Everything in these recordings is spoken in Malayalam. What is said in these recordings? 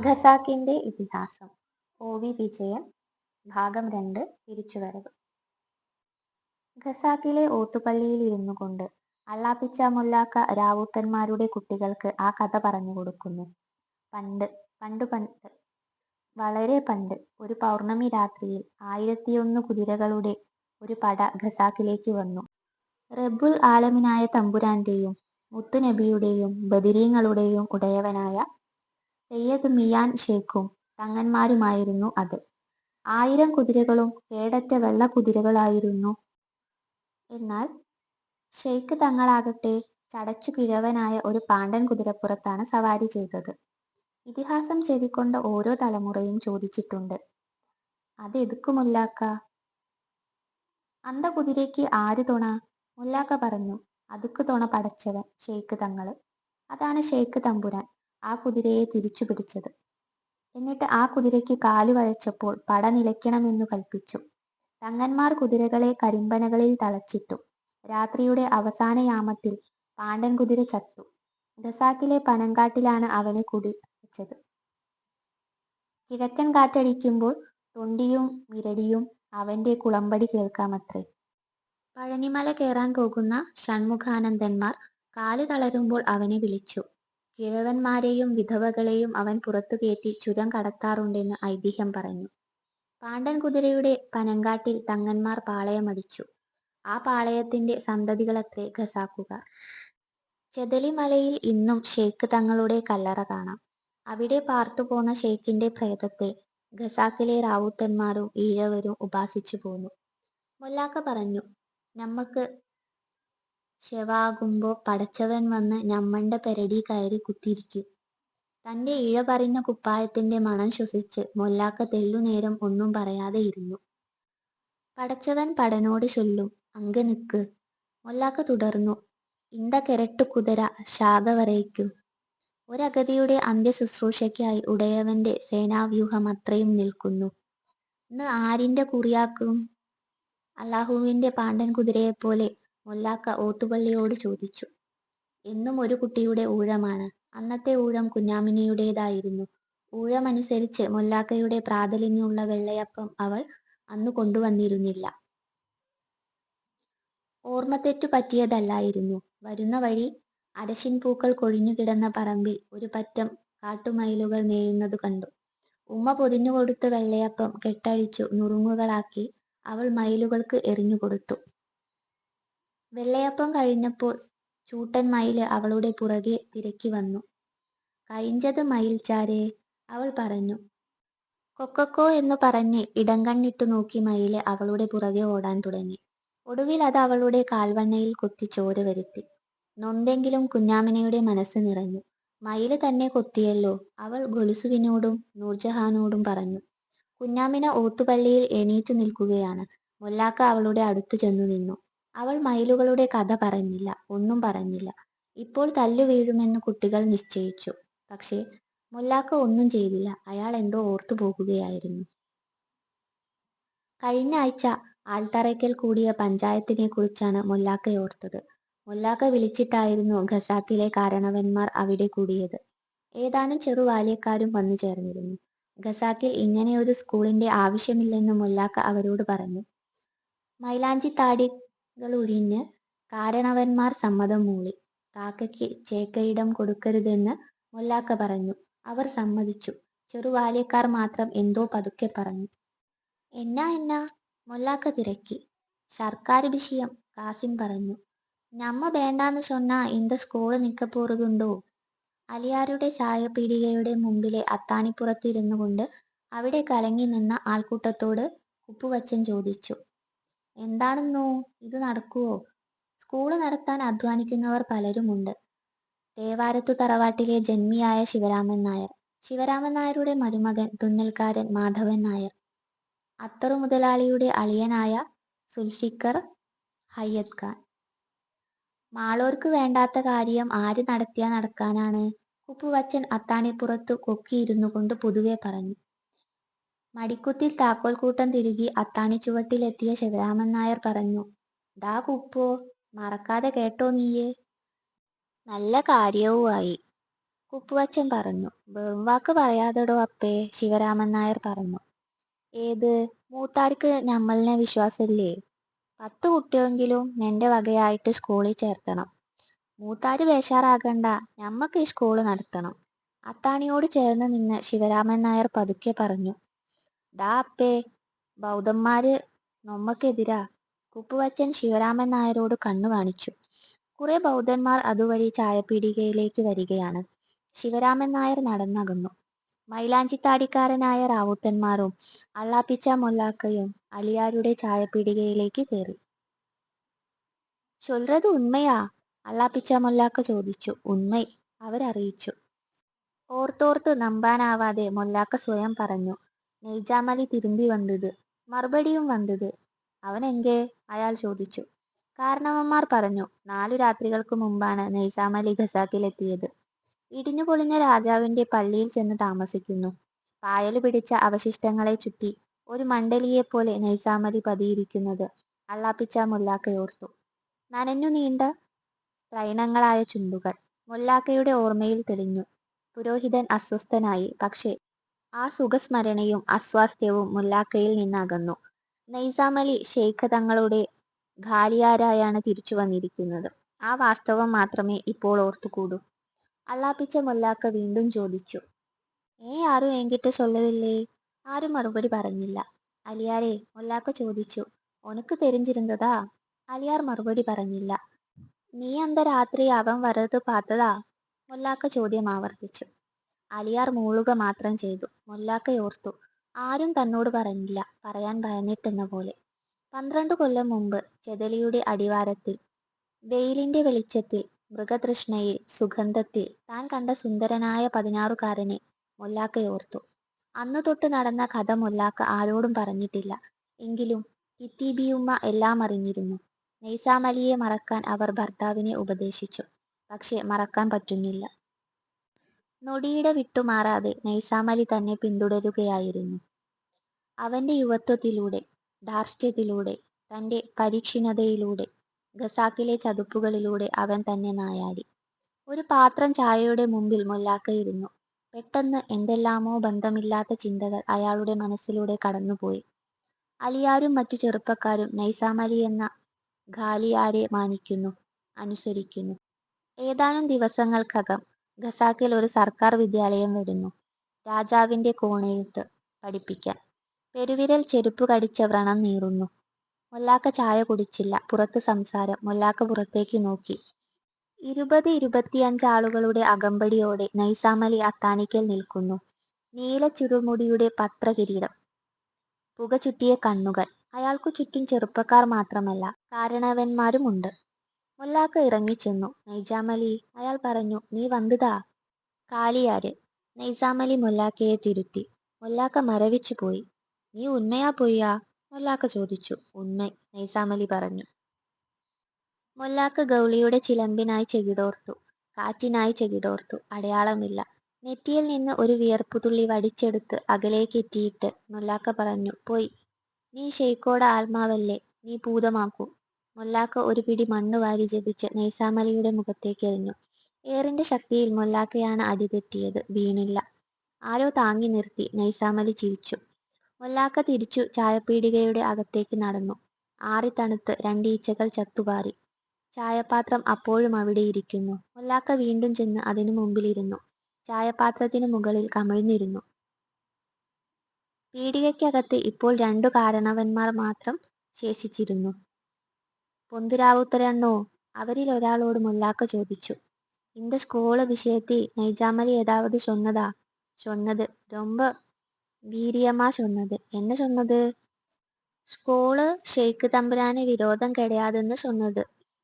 ഖസാക്കിന്റെ ഇതിഹാസം. ഒ.വി. വിജയൻ. ഭാഗം 2. തിരിച്ചുവരവ്. ഖസാക്കിലെ ഓത്തുപള്ളിയിൽ ഇരുന്നുകൊണ്ട് അള്ളാപ്പിച്ച മുല്ലാക്ക രാവുത്തന്മാരുടെ കുട്ടികൾക്ക് ആ കഥ പറഞ്ഞു കൊടുക്കുന്നു. പണ്ട് പണ്ടു പണ്ട്, വളരെ പണ്ട്, ഒരു പൗർണമി രാത്രിയിൽ 1001 കുതിരകളുടെ ഒരു പട ഖസാക്കിലേക്ക് വന്നു. റബ്ബുൽ ആലമീനായ തമ്പുരാന്റെയും മുത്തുനബിയുടെയും ബദരീങ്ങളുടെയും ഉടയവനായ സയ്യദ് മിയാൻ ഷേഖും തങ്ങന്മാരുമായിരുന്നു അത്. 1000 കുതിരകളും കേടറ്റ വെള്ള കുതിരകളായിരുന്നു. എന്നാൽ ഷെയ്ഖ് തങ്ങളാകട്ടെ ചടച്ചു കിഴവനായ ഒരു പാണ്ടൻ കുതിരപ്പുറത്താണ് സവാരി ചെയ്തത്. ഇതിഹാസം ചെവിക്കൊണ്ട ഓരോ തലമുറയും ചോദിച്ചിട്ടുണ്ട്, അതെതുക്കു മുല്ലാക്ക? അന്ത കുതിരയ്ക്ക് ആര് തുണ? മുല്ലാക്ക പറഞ്ഞു, അതുക്ക് തുണ പടച്ചവൻ, ഷെയ്ഖ് തങ്ങള്. അതാണ് ഷെയ്ഖ് തമ്പുരാൻ ആ കുതിരയെ തിരിച്ചു പിടിച്ചത്. എന്നിട്ട് ആ കുതിരയ്ക്ക് കാലു വഴച്ചപ്പോൾ പട നിലയ്ക്കണമെന്നു കൽപ്പിച്ചു. തങ്ങന്മാർ കുതിരകളെ കരിമ്പനകളിൽ തളച്ചിട്ടു. രാത്രിയുടെ അവസാന യാമത്തിൽ പാണ്ടൻ കുതിര ചത്തു. ഖസാക്കിലെ പനങ്കാട്ടിലാണ് അവനെ കുടി വെച്ചത്. കിഴക്കൻ കാറ്റടിക്കുമ്പോൾ തൊണ്ടിയും മിരടിയും അവന്റെ കുളമ്പടി കേൾക്കാമത്രേ. പഴനിമല കയറാൻ പോകുന്ന ഷൺമുഖാനന്ദന്മാർ കാല് തളരുമ്പോൾ അവനെ വിളിച്ചു. കിഴവന്മാരെയും വിധവകളെയും അവൻ പുറത്തു കയറ്റി ചുരം കടത്താറുണ്ടെന്ന് ഐതിഹ്യം പറഞ്ഞു. പാണ്ടൻ കുതിരയുടെ പനങ്കാട്ടിൽ തങ്ങന്മാർ പാളയമടിച്ചു. ആ പാളയത്തിന്റെ സന്തതികളത്രേ ഖസാക്കുകാർ. ചെതലിമലയിൽ ഇന്നും ഷെയ്ഖ് തങ്ങളുടെ കല്ലറ കാണാം. അവിടെ പാർത്തുപോന്ന ഷെയ്ഖിന്റെ പ്രേതത്തെ ഖസാക്കിലെ റാവുത്തന്മാരും ഈഴവരും ഉപാസിച്ചു പോന്നു. മുല്ലാക്ക പറഞ്ഞു, ഞമ്മക്ക് ശെവാകുമ്പോ പടച്ചവൻ വന്ന് ഞമ്മണ്ട പെരടി കയറി കുത്തിയിരിക്കും. തന്റെ ഇഴ പറഞ്ഞ കുപ്പായത്തിന്റെ മണം ശ്വസിച്ച് മൊല്ലാക്ക തെല്ലുനേരം ഒന്നും പറയാതെ ഇരുന്നു. പടച്ചവൻ പടനോട് ചൊല്ലും, അങ്ക നിക്ക്. മൊല്ലാക്ക തുടർന്നു, ഇന്ത കെരട്ടു കുതിര ശാഖ വരയ്ക്കും. ഒരഗതിയുടെ അന്ത്യശുശ്രൂഷയ്ക്കായി ഉടയവന്റെ സേനാവ്യൂഹം അത്രയും നിൽക്കുന്നു. ഇന്ന് ആരിന്റെ കുറിയാക്കും? അല്ലാഹുവിന്റെ പാണ്ടൻ കുതിരയെപ്പോലെ മൊല്ലാക്ക ഓത്തുപള്ളിയോട് ചോദിച്ചു. എന്നും ഒരു കുട്ടിയുടെ ഊഴമാണ്. അന്നത്തെ ഊഴം കുഞ്ഞാമിനിയുടേതായിരുന്നു. ഊഴമനുസരിച്ച് മൊല്ലാക്കയുടെ പ്രാതലിനുള്ള വെള്ളയപ്പം അവൾ അന്നു കൊണ്ടുവന്നിരുന്നില്ല. ഓർമ്മത്തെറ്റു പറ്റിയതല്ലായിരുന്നു. വരുന്ന വഴി അരശിൻ പൂക്കൾ കൊഴിഞ്ഞുകിടന്ന പറമ്പിൽ ഒരു പറ്റം കാട്ടുമയിലുകൾ മേയുന്നതു കണ്ടു. ഉമ്മ പൊതിഞ്ഞുകൊടുത്ത വെള്ളയപ്പം കെട്ടഴിച്ചു നുറുങ്ങുകളാക്കി അവൾ മയിലുകൾക്ക് എറിഞ്ഞുകൊടുത്തു. വെള്ളയപ്പം കഴിഞ്ഞപ്പോൾ ചൂട്ടൻ മയില് അവളുടെ പുറകെ തിരക്കി വന്നു. കയിഞ്ചത് മയിൽച്ചാരേ, അവൾ പറഞ്ഞു. കൊക്കക്കോ എന്നു പറഞ്ഞ് ഇടംകണ്ണിട്ടു നോക്കി മയില് അവളുടെ പുറകെ ഓടാൻ തുടങ്ങി. ഒടുവിൽ അത് അവളുടെ കാൽവണ്ണയിൽ കൊത്തി ചോര വരുത്തി. നൊന്തെങ്കിലും കുഞ്ഞാമിനയുടെ മനസ്സ് നിറഞ്ഞു. മയില് തന്നെ കൊത്തിയല്ലോ, അവൾ ഗൊലുസുവിനോടും നൂർജഹാനോടും പറഞ്ഞു. കുഞ്ഞാമിന ഓത്തുപള്ളിയിൽ എണീറ്റു നിൽക്കുകയാണ്. മൊല്ലാക്ക അവളുടെ അടുത്തു ചെന്നു നിന്നു. അവൾ മയിലുകളുടെ കഥ പറഞ്ഞില്ല, ഒന്നും പറഞ്ഞില്ല. ഇപ്പോൾ തല്ലു വീഴുമെന്ന് കുട്ടികൾ നിശ്ചയിച്ചു. പക്ഷേ മൊല്ലാക്ക ഒന്നും ചെയ്തില്ല. അയാൾ എന്തോ ഓർത്തു പോകുകയായിരുന്നു. കഴിഞ്ഞ ആഴ്ച ആൽത്തറയ്ക്കൽ കൂടിയ പഞ്ചായത്തിനെ കുറിച്ചാണ് മൊല്ലാക്കയോർത്തത്. മൊല്ലാക്ക വിളിച്ചിട്ടായിരുന്നു ഖസാക്കിലെ കാരണവന്മാർ അവിടെ കൂടിയത്. ഏതാനും ചെറുബാല്യക്കാരും വന്നു ചേർന്നിരുന്നു. ഖസാക്കിൽ ഇങ്ങനെയൊരു സ്കൂളിന്റെ ആവശ്യമില്ലെന്ന് മൊല്ലാക്ക അവരോട് പറഞ്ഞു. മൈലാഞ്ചിത്താടികളുഴിഞ്ഞ് കാരണവന്മാർ സമ്മതം മൂളി. കാക്കയ്ക്ക് ചേക്കയിടം കൊടുക്കരുതെന്ന് മൊല്ലാക്ക പറഞ്ഞു. അവർ സമ്മതിച്ചു. ചെറുബാല്യക്കാർ മാത്രം എന്തോ പതുക്കെ പറഞ്ഞു. എന്നാ എന്നാ? മൊല്ലാക്ക തിരക്കി. സർക്കാർ വിഷയം, കാസിം പറഞ്ഞു. ഞമ്മ വേണ്ടാന്ന് ചൊന്നാ ഇന്ത സ്കൂള് നിക്കപ്പോറുതുണ്ടോ? അലിയാരുടെ ചായപീടികയുടെ മുമ്പിലെ അത്താണിപ്പുറത്തിരുന്നു കൊണ്ട് അവിടെ കലങ്ങി നിന്ന ആൾക്കൂട്ടത്തോട് കുപ്പുവച്ചൻ ചോദിച്ചു. എന്താണെന്നോ, ഇത് നടക്കുവോ? സ്കൂള് നടത്താൻ അധ്വാനിക്കുന്നവർ പലരുമുണ്ട്. തേവാരത്തു തറവാട്ടിലെ ജന്മിയായ ശിവരാമൻ നായർ, ശിവരാമൻ നായരുടെ മരുമകൻ തുന്നൽക്കാരൻ മാധവൻ നായർ, അത്തറു മുതലാളിയുടെ അളിയനായ സുൽഫിക്കർ ഹയ്യത്ത് ഖാൻ. മാളോർക്ക് വേണ്ടാത്ത കാര്യം ആര് നടത്തിയാ നടക്കാനാണ്? കുപ്പുവച്ചൻ അത്താണിപ്പുറത്തു കൊക്കിയിരുന്നു കൊണ്ട് പൊതുവെ പറഞ്ഞു. മടിക്കുത്തിൽ താക്കോൽ കൂട്ടം തിരുകി അത്താണിച്ചുവട്ടിലെത്തിയ ശിവരാമൻ നായർ പറഞ്ഞു. ദാ കുപ്പോ, മറക്കാതെ കേട്ടോ നീയേ. നല്ല കാര്യവുമായി. കുപ്പുവച്ചൻ പറഞ്ഞു. വെറും വാക്ക് പറയാതെടോ അപ്പേ, ശിവരാമൻ നായർ പറഞ്ഞു. ഏത്? മൂത്താർക്ക് ഞമ്മളിനെ വിശ്വാസല്ലേ? 10 കുട്ടിയെങ്കിലും നിന്റെ വകയായിട്ട് സ്കൂളിൽ ചേർത്തണം. മൂത്താര് ബേഷാറാകണ്ട, ഞമ്മക്ക് ഈ സ്കൂള് നടത്തണം. അത്താണിയോട് ചേർന്ന് നിന്ന് ശിവരാമൻ നായർ പതുക്കെ പറഞ്ഞു. ഡാ അപ്പേ, ബൗദ്ധന്മാര് നമ്മക്കെതിരാ. കുപ്പുവച്ചൻ ശിവരാമൻ നായരോട് കണ്ണു കാണിച്ചു. കുറെ ബൗദ്ധന്മാർ അതുവഴി ചായപ്പീടികയിലേക്ക് വരികയാണ്. ശിവരാമൻ നായർ നടന്നകന്നു. മൈലാഞ്ചിത്താടിക്കാരനായ റാവുത്തന്മാരും അള്ളാപ്പിച്ച മൊല്ലാക്കയും അലിയാരുടെ ചായപ്പീടികയിലേക്ക് കയറി. ചൊല്ലത് ഉണ്മയാ? അള്ളാപ്പിച്ച മൊല്ലാക്ക ചോദിച്ചു. ഉണ്മൈ, അവരറിയിച്ചു. ഓർത്തോർത്ത് നമ്പാനാവാതെ മൊല്ലാക്ക സ്വയം പറഞ്ഞു. നെയ്ജാമലി തിരുമ്പി വന്നത്. മറുപടിയും വന്നത്. അവനെങ്കേ? അയാൾ ചോദിച്ചു. കാരണവന്മാർ പറഞ്ഞു. 4 രാത്രികൾക്ക് മുമ്പാണ് നെയ്സാമലി ഖസാക്കിലെത്തിയത്. ഇടിഞ്ഞു പൊളിഞ്ഞ രാജാവിന്റെ പള്ളിയിൽ ചെന്ന് താമസിക്കുന്നു. പായലു പിടിച്ച അവശിഷ്ടങ്ങളെ ചുറ്റി ഒരു മണ്ഡലിയെപ്പോലെ നെയ്സാമലി പതിയിരിക്കുന്നത് അള്ളാപ്പിച്ച മൊല്ലാക്കയോർത്തു. നനഞ്ഞു നീണ്ട സ്ത്രൈണങ്ങളായ ചുണ്ടുകൾ മൊല്ലാക്കയുടെ ഓർമ്മയിൽ തെളിഞ്ഞു. പുരോഹിതൻ അസ്വസ്ഥനായി. പക്ഷേ ആ സുഖസ്മരണയും അസ്വാസ്ഥ്യവും മുല്ലാക്കയിൽ നിന്നകന്നു. നെയ്സാമലി ഷെയ്ഖ് തങ്ങളുടെ ഖാലിയാരായാണ് തിരിച്ചു വന്നിരിക്കുന്നത്. ആ വാസ്തവം മാത്രമേ ഇപ്പോൾ ഓർത്തുകൂടൂ. അള്ളാപ്പിച്ച മൊല്ലാക്ക വീണ്ടും ചോദിച്ചു. ആരും എങ്കിട്ട് ചൊല്ലവില്ലേ? ആരും മറുപടി പറഞ്ഞില്ല. അലിയാരെ, മൊല്ലാക്ക ചോദിച്ചു. ഒനക്ക് തെരിഞ്ഞിരുന്നതാ? അലിയാർ മറുപടി പറഞ്ഞില്ല. നീ അന്ത രാത്രി അവൻ വരത് പാത്തതാ? മൊല്ലാക്ക ചോദ്യം ആവർത്തിച്ചു. അലിയാർ മൂളുക മാത്രം ചെയ്തു. മൊല്ലാക്കയോർത്തു. ആരും തന്നോട് പറഞ്ഞില്ല, പറയാൻ ഭയന്നിട്ടെന്ന പോലെ. 12 കൊല്ലം മുമ്പ് ചെതലിയുടെ അടിവാരത്തിൽ, വെയിലിന്റെ വെളിച്ചത്തിൽ, മൃഗതൃഷ്ണയിൽ, സുഗന്ധത്തിൽ താൻ കണ്ട സുന്ദരനായ 16കാരനെ മൊല്ലാക്കയോർത്തു. അന്നു തൊട്ട് നടന്ന കഥ മൊല്ലാക്ക ആരോടും പറഞ്ഞിട്ടില്ല. എങ്കിലും കിത്തീബിയുമ്മ എല്ലാം അറിഞ്ഞിരുന്നു. നെയ്സാമലിയെ മറക്കാൻ അവർ ഭർത്താവിനെ ഉപദേശിച്ചു. പക്ഷെ മറക്കാൻ പറ്റുന്നില്ല. നൊടിയിട വിട്ടുമാറാതെ നെയ്സാമലി തന്നെ പിന്തുടരുകയായിരുന്നു. അവന്റെ യുവത്വത്തിലൂടെ, ധാർഷ്ട്യത്തിലൂടെ, തന്റെ പരിക്ഷീണതയിലൂടെ, ഖസാക്കിലെ ചതുപ്പുകളിലൂടെ അവൻ തന്നെ നായാടി. ഒരു പാത്രം ചായയുടെ മുമ്പിൽ മൊല്ലാക്കയിരുന്നു. പെട്ടെന്ന് എന്തെല്ലാമോ ബന്ധമില്ലാത്ത ചിന്തകൾ അയാളുടെ മനസ്സിലൂടെ കടന്നുപോയി. അലിയാരും മറ്റു ചെറുപ്പക്കാരും നൈസാമലി എന്ന ഖാലിയാരെ മാനിക്കുന്നു, അനുസരിക്കുന്നു. ഏതാനും ദിവസങ്ങൾക്കകം ഖസാക്കിൽ ഒരു സർക്കാർ വിദ്യാലയം വരുന്നു. രാജാവിന്റെ കോണെഴുത്ത് പഠിപ്പിക്കാൻ. പെരുവിരൽ ചെരുപ്പ് കടിച്ച വ്രണം നീറുന്നു. മൊല്ലാക്ക ചായ കുടിച്ചില്ല. പുറത്ത് സംസാരം. മൊല്ലാക്ക പുറത്തേക്ക് നോക്കി. 20-25 ആളുകളുടെ അകമ്പടിയോടെ നൈസാമലി അത്താണിക്കൽ നിൽക്കുന്നു. നീല ചുരുൾമുടിയുടെ പത്രകിരീടം, പുക ചുറ്റിയ കണ്ണുകൾ. അയാൾക്കു ചുറ്റും ചെറുപ്പക്കാർ മാത്രമല്ല, കാരണവന്മാരുമുണ്ട്. മൊല്ലാക്ക ഇറങ്ങിച്ചെന്നു. നൈജാമലി, അയാൾ പറഞ്ഞു. നീ വന്നതാ? കാലിയാര്. നൈസാമലി മൊല്ലാക്കയെ തിരുത്തി. മൊല്ലാക്ക മരവിച്ചു പോയി. നീ ഉണ്മയാ പൊയ്യാ? മൊല്ലാക്ക ചോദിച്ചു. ഉണ്മൈ, നൈസാമലി പറഞ്ഞു. മൊല്ലാക്ക ഗൗളിയുടെ ചിലമ്പിനായി ചെകിടോർത്തു. കാറ്റിനായി ചെകിടോർത്തു. അടയാളമില്ല. നെറ്റിയിൽ നിന്ന് ഒരു വിയർപ്പുതുള്ളി വടിച്ചെടുത്ത് അകലേക്കെറ്റിയിട്ട് മൊല്ലാക്ക പറഞ്ഞു. പോയി. നീ ഷെയ്ഖോട ആത്മാവല്ലേ, നീ ഭൂതമാക്കൂ. മൊല്ലാക്ക ഒരു പിടി മണ്ണ് വാരി ജപിച്ച് നൈസാമലിയുടെ മുഖത്തേക്കെറിഞ്ഞു. ഏറിന്റെ ശക്തിയിൽ മൊല്ലാക്കയാണ് അടിതെറ്റിയത്. വീണില്ല. ആരോ താങ്ങി നിർത്തി. നൈസാമലി ചിരിച്ചു. മൊല്ലാക്ക തിരിച്ചു ചായപ്പീടികയുടെ അകത്തേക്ക് നടന്നു. ആറിത്തണുത്ത് 2 ഈച്ചകൾ ചത്തുപാറി. ചായപാത്രം അപ്പോഴും അവിടെ ഇരിക്കുന്നു. മൊല്ലാക്ക വീണ്ടും ചെന്ന് അതിനു മുമ്പിലിരുന്നു. ചായപാത്രത്തിനു മുകളിൽ കമിഴ്ന്നിരുന്നു. പീടികയ്ക്കകത്ത് ഇപ്പോൾ 2 കാരണവന്മാർ മാത്രം ശേഷിച്ചിരുന്നു. പൊന്തുരാവുത്തരണ്ണോ? അവരിൽ ഒരാളോട് മൊല്ലാക്ക ചോദിച്ചു. இந்த ஸ்கூல விஷயத்தி நைஜாமலி ஏதாவது சொன்னதா? சொன்னது. ரொம்ப வீரியமா சொன்னது. என்ன சொன்னது? ஸ்கூலு ஷேக்கு தம்புரானு விரோதம் கிடையாதுன்னு சொன்னது.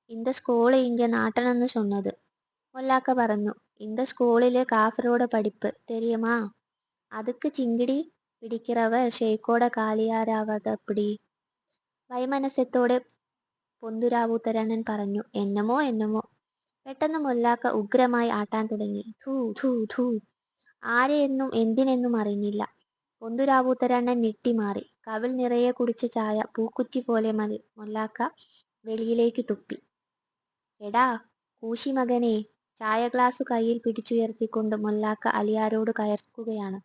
இந்த ஸ்கூலு இங்க நாட்டணும்னு சொன்னது. மொல்லாக்க പറഞ്ഞു. இந்த ஸ்கூலிலே காஃபரோட படிப்பு தெரியுமா? அதுக்கு ചിങ്കിടി പിടിக்கிறவர் ഷെയ്ഖോട കാലിയാരാവതപ്പടി. വൈമനസ്യത്തോടെ പൊന്തുരാവൂത്തരണ്ണൻ പറഞ്ഞു. എന്നമോ എന്നമോ. പെട്ടെന്ന് മൊല്ലാക്ക ഉഗ്രമായി ആട്ടാൻ തുടങ്ങി. ധൂ ധൂ ധൂ. ആരെയെന്നും എന്തിനെന്നും അറിഞ്ഞില്ല. പൊന്തുരാവൂത്തരണ്ണൻ ഞെട്ടിമാറി. കവിൾ നിറയെ കുടിച്ച ചായ പൂക്കുറ്റി പോലെ മൊല്ലാക്ക വെളിയിലേക്ക് തുപ്പി. എടാ കൂശിമകനെ, ചായ ഗ്ലാസ് കയ്യിൽ പിടിച്ചുയർത്തിക്കൊണ്ട് മൊല്ലാക്ക അലിയാരോട് കയർക്കുകയാണ്.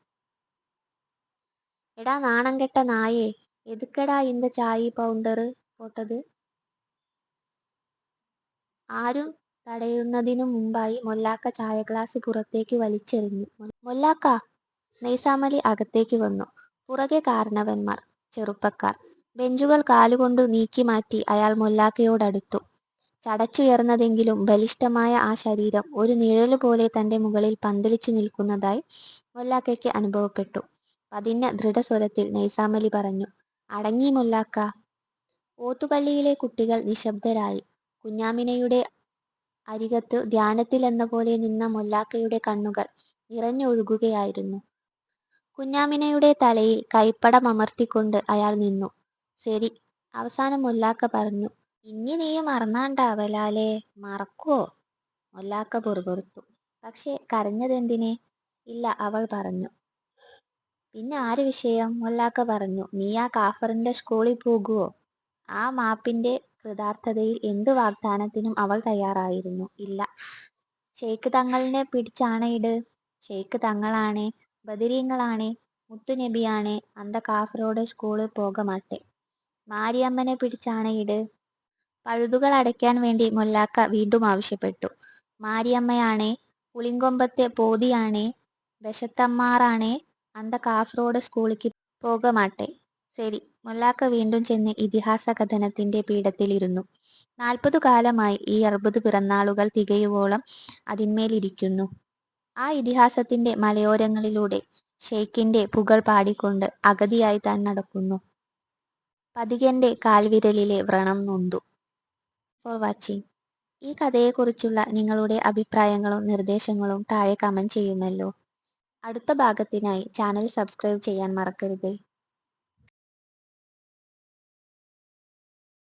എടാ നാണം കെട്ട നായേ, എതുക്കെടാ இந்த ചായി പൗഡറ് പോട്ടത്? ആരും തടയുന്നതിനു മുമ്പായി മൊല്ലാക്ക ചായ ഗ്ലാസ് പുറത്തേക്ക് വലിച്ചെറിഞ്ഞു. മൊല്ലാക്ക! നെയ്സാമലി അകത്തേക്ക് വന്നു. പുറകെ കാരണവന്മാർ, ചെറുപ്പക്കാർ. ബെഞ്ചുകൾ കാലുകൊണ്ടു നീക്കിമാറ്റി അയാൾ മൊല്ലാക്കയോടടുത്തു. ചടച്ചുയർന്നതെങ്കിലും ബലിഷ്ഠമായ ആ ശരീരം ഒരു നിഴലുപോലെ തന്റെ മുകളിൽ പന്തലിച്ചു നിൽക്കുന്നതായി മൊല്ലാക്കയ്ക്ക് അനുഭവപ്പെട്ടു. പതിഞ്ഞ ദൃഢസ്വരത്തിൽ നെയ്സാമലി പറഞ്ഞു, അടങ്ങി മൊല്ലാക്ക. ഓത്തുപള്ളിയിലെ കുട്ടികൾ നിശബ്ദരായി. കുഞ്ഞാമിനയുടെ അരികത്ത് ധ്യാനത്തിലെന്നപോലെ നിന്ന മൊല്ലാക്കയുടെ കണ്ണുകൾ നിറഞ്ഞൊഴുകുകയായിരുന്നു. കുഞ്ഞാമിനയുടെ തലയിൽ കൈപ്പടമമർത്തിക്കൊണ്ട് അയാൾ നിന്നു. ശരി, അവസാനം മൊല്ലാക്ക പറഞ്ഞു. ഇനി നീ മറന്നാണ്ടാവലാലേ? മറക്കുവോ? മൊല്ലാക്ക പൊറുപൊറുത്തു. പക്ഷേ കരഞ്ഞതെന്തിനെ? ഇല്ല, അവൾ പറഞ്ഞു. പിന്നെ ആര് വിഷയം? മൊല്ലാക്ക പറഞ്ഞു. നീ ആ കാഫറിന്റെ സ്കൂളിൽ പോകുവോ? ആ മാപ്പിന്റെ കൃതാർത്ഥതയിൽ എന്ത് വാഗ്ദാനത്തിനും അവൾ തയ്യാറായിരുന്നു. ഇല്ല. ഷെയ്ഖ് തങ്ങളിനെ പിടിച്ചാണയിട്. ഷെയ്ഖ് തങ്ങളാണേ, ബദിരീങ്ങളാണേ, മുത്തുനബിയാണേ അന്ത കാഫറോടെ സ്കൂളിൽ പോകമാട്ടെ. മാരിയമ്മനെ പിടിച്ചാണയിട്. പഴുതുകൾ അടയ്ക്കാൻ വേണ്ടി മൊല്ലാക്ക വീണ്ടും ആവശ്യപ്പെട്ടു. മാരിയമ്മയാണേ, പുളിങ്കൊമ്പത്തെ പോതിയാണേ, ബശത്തമ്മാറാണേ അന്ത കാഫറോടെ സ്കൂളിക്ക് പോകമാട്ടെ. ശരി. മൊല്ലാക്ക വീണ്ടും ചെന്ന് ഇതിഹാസ കഥനത്തിന്റെ പീഠത്തിലിരുന്നു. 40 കാലമായി ഈ 60 പിറന്നാളുകൾ തികയുവോളം അതിന്മേലിരിക്കുന്നു. ആ ഇതിഹാസത്തിന്റെ മലയോരങ്ങളിലൂടെ ഷെയ്ഖിന്റെ പുകൾ പാടിക്കൊണ്ട് അഗതിയായി താൻ നടക്കുന്നു. പതികന്റെ കാൽവിരലിലെ വ്രണം നൊന്തു. For watching. ഈ കഥയെക്കുറിച്ചുള്ള നിങ്ങളുടെ അഭിപ്രായങ്ങളും നിർദ്ദേശങ്ങളും താഴെ കമന്റ് ചെയ്യുമല്ലോ. അടുത്ത ഭാഗത്തിനായി ചാനൽ സബ്സ്ക്രൈബ് ചെയ്യാൻ മറക്കരുത്.